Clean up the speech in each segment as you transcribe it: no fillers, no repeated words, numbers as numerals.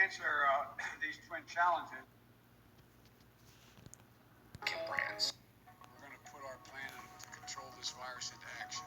answer these twin challenges. Brands. We're going to put our plan to control this virus into action.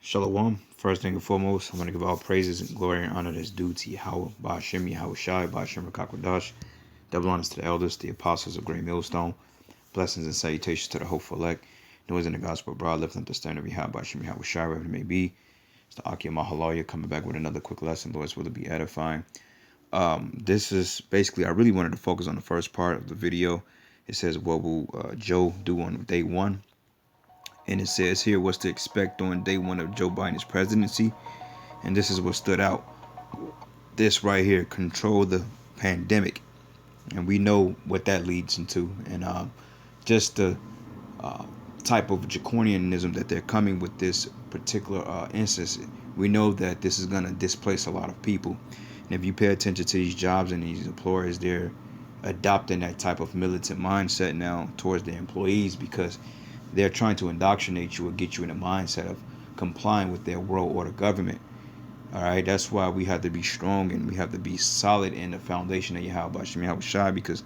Shalom. First thing and foremost, I want to give all praises and glory and honor that's due to Yahweh, Ba'ashem, Yahweh Shai, Ba'ashem, Rakakwadash. Double honors to the elders, the apostles of Great Millstone. Blessings and salutations to the hopeful elect. Noise in the gospel abroad, lifting up the standard of Yahweh, Ba'ashem, Yahweh Shai, wherever it may be. It's the Akia Mahalaya coming back with another quick lesson. Lord's will it be edifying. This is basically, I really wanted to focus on the first part of the video. It says, what will Joe do on day one? And it says here what's to expect on day one of Joe Biden's presidency. And this is what stood out. This right here, control the pandemic. And we know what that leads into. And just the type of draconianism that they're coming with this particular instance. We know that this is going to displace a lot of people. And if you pay attention to these jobs and these employers, they're adopting that type of militant mindset now towards their employees, because they're trying to indoctrinate you or get you in a mindset of complying with their world order government. All right, that's why we have to be strong and we have to be solid in the foundation of Yahweh Shem Yahweh Shai, because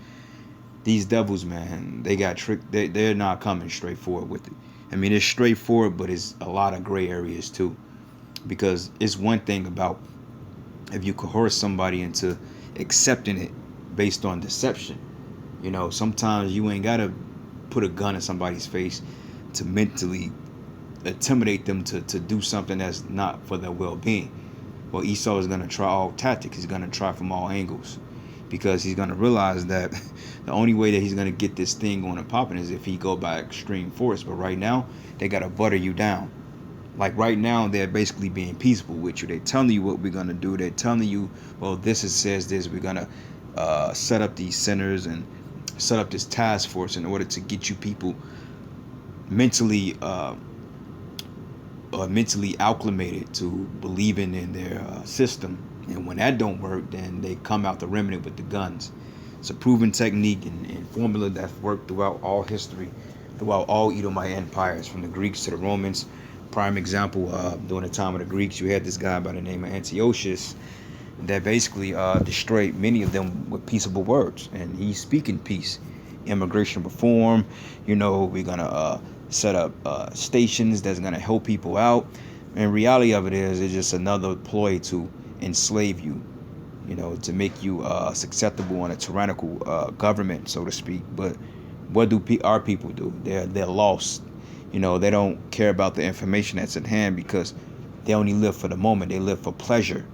these devils, man, they got tricked. They're not coming straightforward with it. I mean, it's straightforward, but it's a lot of gray areas too, because it's one thing about if you coerce somebody into accepting it based on deception. You know, sometimes you ain't got to put a gun in somebody's face to mentally intimidate them to do something that's not for their well-being. Well, Esau is going to try all tactics. He's going to try from all angles, because he's going to realize that the only way that he's going to get this thing going and popping is if he go by extreme force. But right now, they got to butter you down. Like right now, they're basically being peaceful with you. They're telling you what we're going to do. They're telling you, well, says this. We're going to set up these centers and set up this task force in order to get you people mentally acclimated to believing in their system. And when that don't work, then they come out the remnant with the guns. It's a proven technique and formula that's worked throughout all history, throughout all Edomite empires, from the Greeks to the Romans. Prime example, during the time of the Greeks, you had this guy by the name of Antiochus that basically destroyed many of them with peaceable words. And he's speaking peace, immigration reform. You know, we're going to set up stations that's going to help people out. And reality of it is, it's just another ploy to enslave you, you know, to make you susceptible on a tyrannical government, so to speak. But what do our people do? They're lost. You know, they don't care about the information that's at hand, because they only live for the moment. They live for pleasure.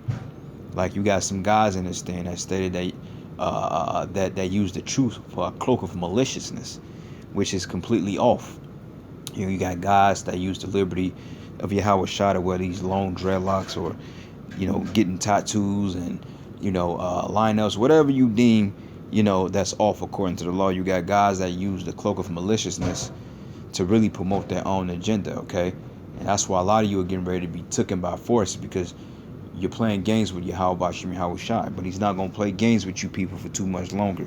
Like, you got some guys in this thing that stated that they use the truth for a cloak of maliciousness, which is completely off. You know, you got guys that use the liberty of Yahweh Shai to wear these long dreadlocks, or, you know, getting tattoos and, you know, lineups, whatever you deem, you know, that's off according to the law. You got guys that use the cloak of maliciousness to really promote their own agenda, okay? And that's why a lot of you are getting ready to be taken by force, because you're playing games with Yahweh Ba'ashem Yahweh Shai, but he's not going to play games with you people for too much longer,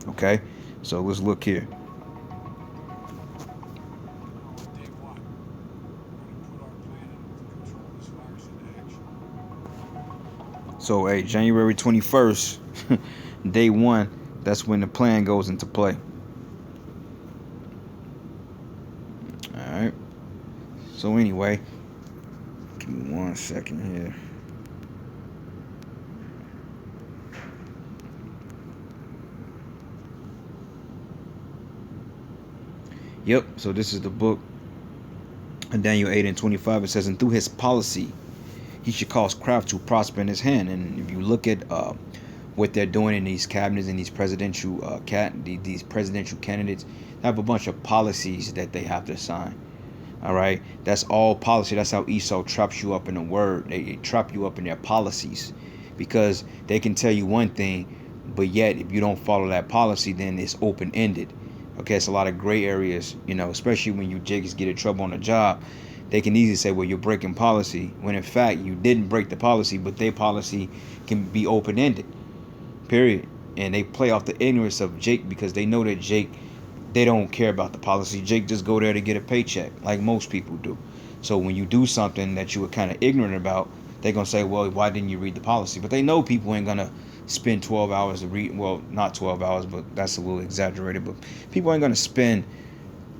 okay? So let's look here. So, hey, January 21st, day one, that's when the plan goes into play. All right. So anyway, give me 1 second here. Yep, so this is the book in Daniel 8 and 25. It says, and through his policy, he should cause craft to prosper in his hand. And if you look at what they're doing in these cabinets and these presidential these presidential candidates, they have a bunch of policies that they have to sign. All right, that's all policy. That's how Esau traps you up in the word. They trap you up in their policies, because they can tell you one thing, but yet if you don't follow that policy, then it's open ended. Okay, it's a lot of gray areas, especially when you jiggers get in trouble on the job. They can easily say, well, you're breaking policy, when in fact you didn't break the policy, but their policy can be open ended. Period. And they play off the ignorance of Jake, because they know that Jake, they don't care about the policy. Jake just go there to get a paycheck, like most people do. So when you do something that you were kind of ignorant about, they're going to say, well, why didn't you read the policy? But they know people ain't going to spend 12 hours to read. Well, not 12 hours, but that's a little exaggerated. But people ain't going to spend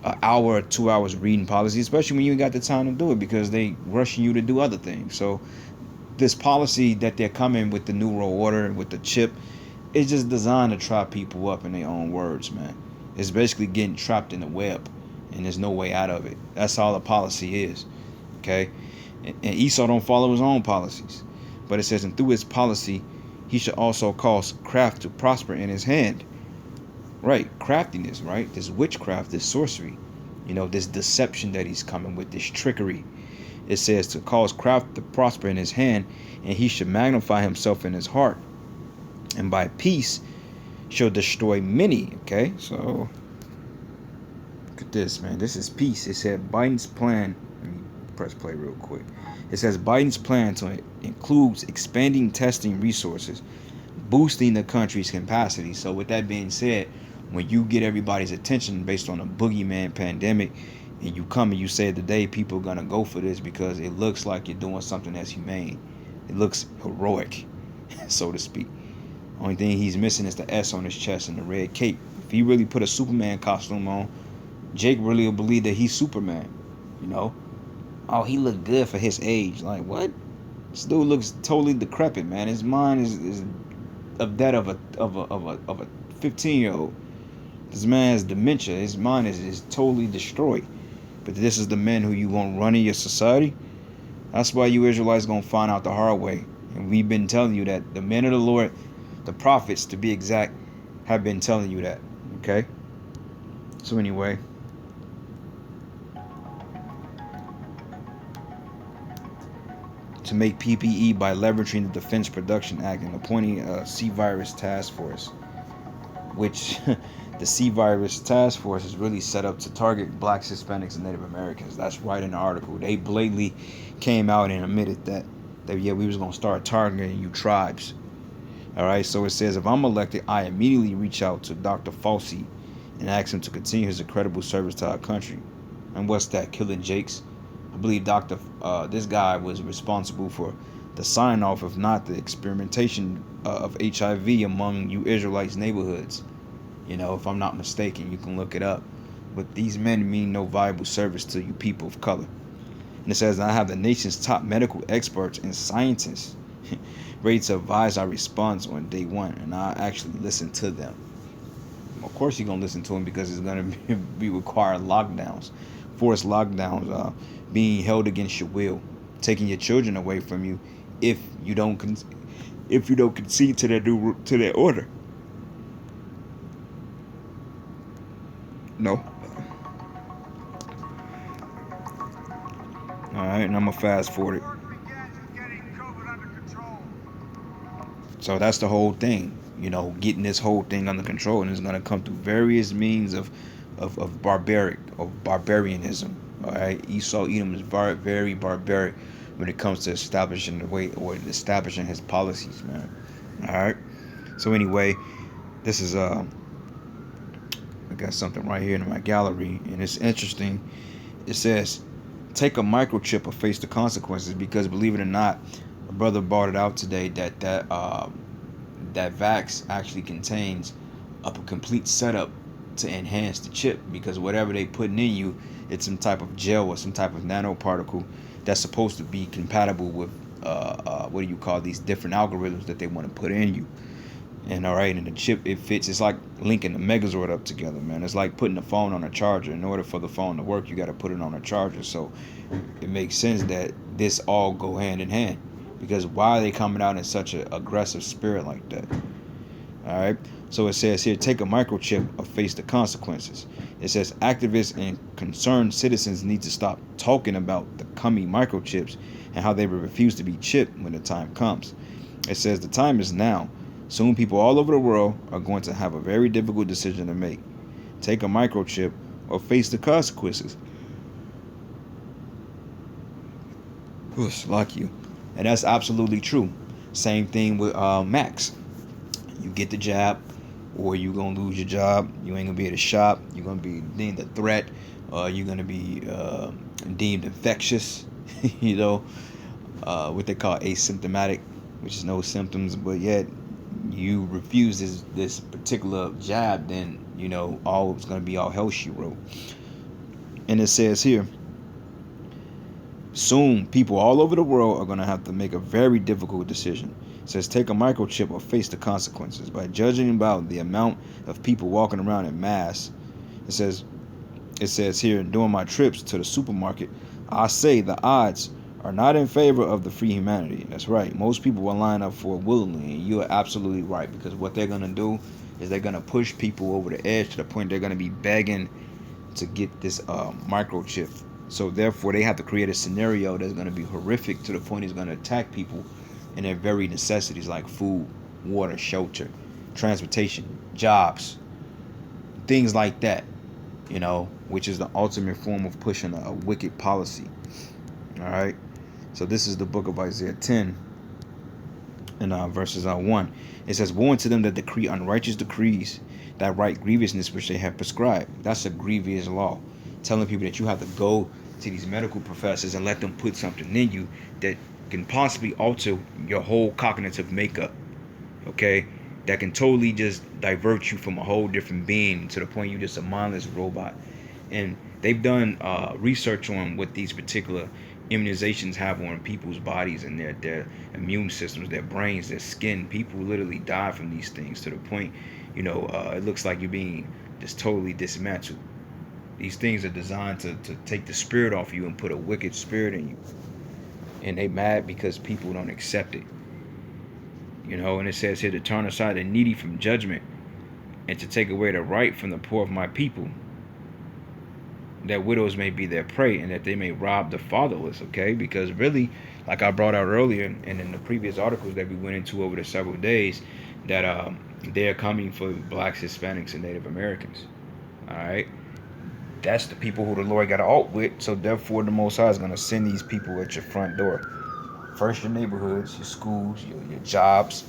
an hour or 2 hours reading policy, especially when you ain't got the time to do it, because they rushing you to do other things. So this policy that they're coming with, the New World Order, with the chip, it's just designed to trap people up in their own words, man. It's basically getting trapped in the web, and there's no way out of it. That's all the policy is, okay? And Esau don't follow his own policies. But it says, and through his policy, he should also cause craft to prosper in his hand. Right, craftiness, right? This witchcraft, this sorcery, this deception that he's coming with, this trickery. It says to cause craft to prosper in his hand, and he should magnify himself in his heart. And by peace shall destroy many. Okay, so look at this, man. This is peace. It said Biden's plan. Let me press play real quick. It says Biden's plan includes expanding testing resources, boosting the country's capacity. So with that being said, when you get everybody's attention based on a boogeyman pandemic, and you come and you say today people are gonna go for this because it looks like you're doing something that's humane, it looks heroic, so to speak. Only thing he's missing is the S on his chest and the red cape. If he really put a Superman costume on, Jake really will believe that he's Superman. Oh, he looked good for his age. Like, what? This dude looks totally decrepit, man. His mind is of that of a 15-year-old. This man has dementia. His mind is totally destroyed. But this is the men who you gonna run in your society. That's why you Israelites gonna find out the hard way. And we've been telling you that the men of the Lord, the prophets to be exact, have been telling you that. Okay? So anyway, to make PPE by leveraging the Defense Production Act and appointing a C-Virus Task Force, which the C-Virus Task Force is really set up to target blacks, Hispanics, and Native Americans. That's right in the article. They blatantly came out and admitted that yeah, we was going to start targeting you tribes. All right, so it says, if I'm elected, I immediately reach out to Dr. Fauci and ask him to continue his incredible service to our country. And what's that? Killing Jakes? I believe this guy was responsible for the sign-off, if not the experimentation of HIV among you Israelites' neighborhoods. If I'm not mistaken, you can look it up. But these men mean no viable service to you people of color. And it says, I have the nation's top medical experts and scientists ready to advise our response on day one, and I actually listen to them. Of course you're going to listen to them, because it's going to be require lockdowns, forced lockdowns, being held against your will, taking your children away from you if you don't concede to their order. No. All right, and I'm gonna fast forward it. So that's the whole thing, getting this whole thing under control, and it's gonna come through various means of barbarianism. All right, Esau Edom is very barbaric when it comes to establishing his policies, man. All right. So anyway, this is I got something right here in my gallery, and it's interesting. It says, take a microchip or face the consequences, because believe it or not, a brother brought it out today that vax actually contains a complete setup to enhance the chip, because whatever they putting in you, it's some type of gel or some type of nanoparticle that's supposed to be compatible with what do you call these different algorithms that they want to put in you. And all right, and the chip, it fits. It's like linking the Megazord up together, man. It's like putting the phone on a charger. In order for the phone to work, you got to put it on a charger. So it makes sense that this all go hand in hand. Because why are they coming out in such an aggressive spirit like that? All right. So it says here, take a microchip or face the consequences. It says activists and concerned citizens need to stop talking about the coming microchips and how they will refuse to be chipped when the time comes. It says the time is now. Soon people all over the world are going to have a very difficult decision to make. Take a microchip or face the consequences. Like you. And that's absolutely true. Same thing with Max. You get the jab, or you gonna lose your job. You ain't gonna be able to shop. You're gonna be deemed a threat. You're gonna be deemed infectious. you know, what they call asymptomatic, which is no symptoms, but yet you refuse this particular jab, then all it's gonna be all hell she wrote. And it says here, soon people all over the world are gonna have to make a very difficult decision. It says take a microchip or face the consequences. By judging about the amount of people walking around in mass, it says here, during my trips to the supermarket, I say the odds are not in favor of the free humanity. That's right. Most people will line up for it willingly, and you are absolutely right, because what they're gonna do is they're gonna push people over the edge to the point they're gonna be begging to get this microchip. So therefore, they have to create a scenario that's gonna be horrific to the point it's gonna attack people in their very necessities like food, water, shelter, transportation, jobs, things like that. Which is the ultimate form of pushing a wicked policy. All right. So this is the book of Isaiah 10 and verses 1. It says, woe unto them that decree unrighteous decrees, that write grievousness which they have prescribed. That's a grievous law. Telling people that you have to go to these medical professors and let them put something in you that can possibly alter your whole cognitive makeup. Okay? That can totally just divert you from a whole different being to the point you're just a mindless robot. And they've done research on what these particular immunizations have on people's bodies and their immune systems, their brains, their skin. People literally die from these things to the point, it looks like you're being just totally dismantled. These things are designed to take the spirit off you and put a wicked spirit in you. And they mad because people don't accept it. And it says here to turn aside the needy from judgment and to take away the right from the poor of my people, that widows may be their prey and that they may rob the fatherless. Okay, because really, like I brought out earlier and in the previous articles that we went into over the several days, that they're coming for blacks, Hispanics, and Native Americans. All right, that's the people who the Lord got to alt with. So therefore, the Most High is going to send these people at your front door. First, your neighborhoods, your schools, your jobs,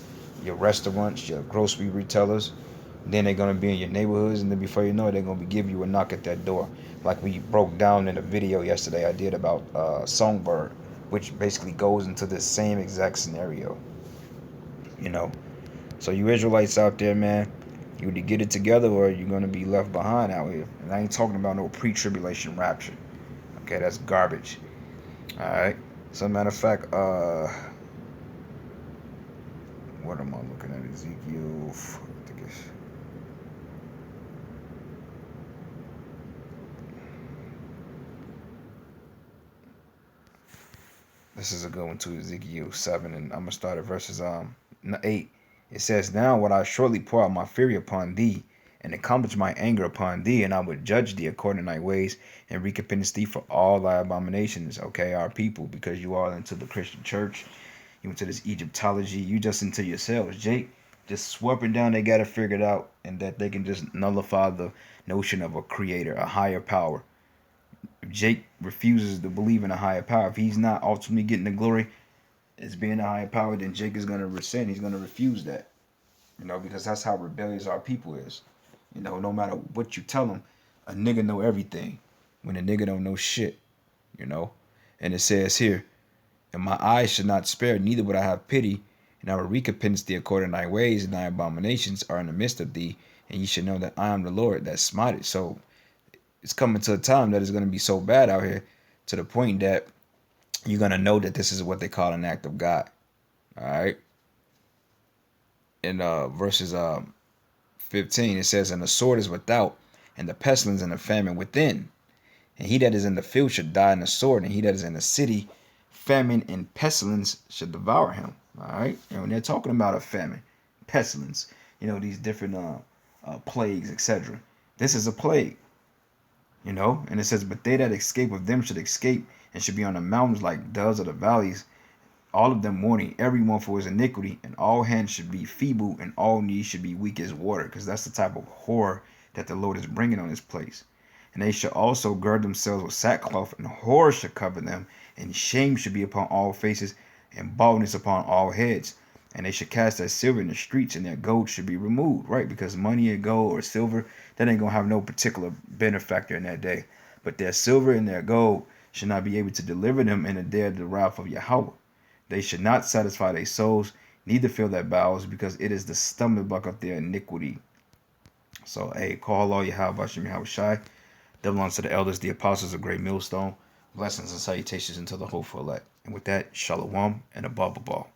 your restaurants, your grocery retailers. Then they're going to be in your neighborhoods, and then before you know it, they're going to be giving you a knock at that door. Like we broke down in a video yesterday I did about Songbird, which basically goes into this same exact scenario. So you Israelites out there, man, you either get it together or you're going to be left behind out here. And I ain't talking about no pre-tribulation rapture. Okay, that's garbage. All right. As a matter of fact, what am I looking at? Ezekiel, I think it's... This is a good one too, Ezekiel 7, and I'm going to start at verses 8. It says, now would I shortly pour out my fury upon thee, and accomplish my anger upon thee, and I would judge thee according to thy ways, and recompense thee for all thy abominations. Okay, our people, because you are into the Christian church, you into this Egyptology, you just into yourselves. Jake, just swapping down, they got it figured out, and that they can just nullify the notion of a creator, a higher power. If Jake refuses to believe in a higher power, if he's not ultimately getting the glory as being a higher power, then Jake is going to rescind. He's going to refuse that. Because that's how rebellious our people is. No matter what you tell them, a nigga know everything when a nigga don't know shit. And it says here, and my eyes should not spare, neither would I have pity, and I will recompense thee according to thy ways, and thy abominations are in the midst of thee, and you should know that I am the Lord that smited. So it's coming to a time that is going to be so bad out here to the point that you're going to know that this is what they call an act of God. All right. In verses 15, it says, and the sword is without, and the pestilence and the famine within. And he that is in the field should die in the sword, and he that is in the city, famine and pestilence should devour him. All right. And when they're talking about a famine, pestilence, these different plagues, etc. This is a plague. And it says, but they that escape of them should escape and should be on the mountains like doves of the valleys, all of them mourning, every one for his iniquity, and all hands should be feeble, and all knees should be weak as water, because that's the type of horror that the Lord is bringing on this place. And they shall also gird themselves with sackcloth, and horror should cover them, and shame should be upon all faces, and baldness upon all heads. And they should cast their silver in the streets, and their gold should be removed, right? Because money and gold or silver, that ain't going to have no particular benefactor in that day. But their silver and their gold should not be able to deliver them in the day of the wrath of Yahweh. They should not satisfy their souls, neither fill their bowels, because it is the stomach block of their iniquity. So, hey, call all Yahweh Bashem Yahweh Shai. Double honors to the elders, the apostles of Great Millstone. Blessings and salutations unto the hopeful elect. And with that, Shalom and above all.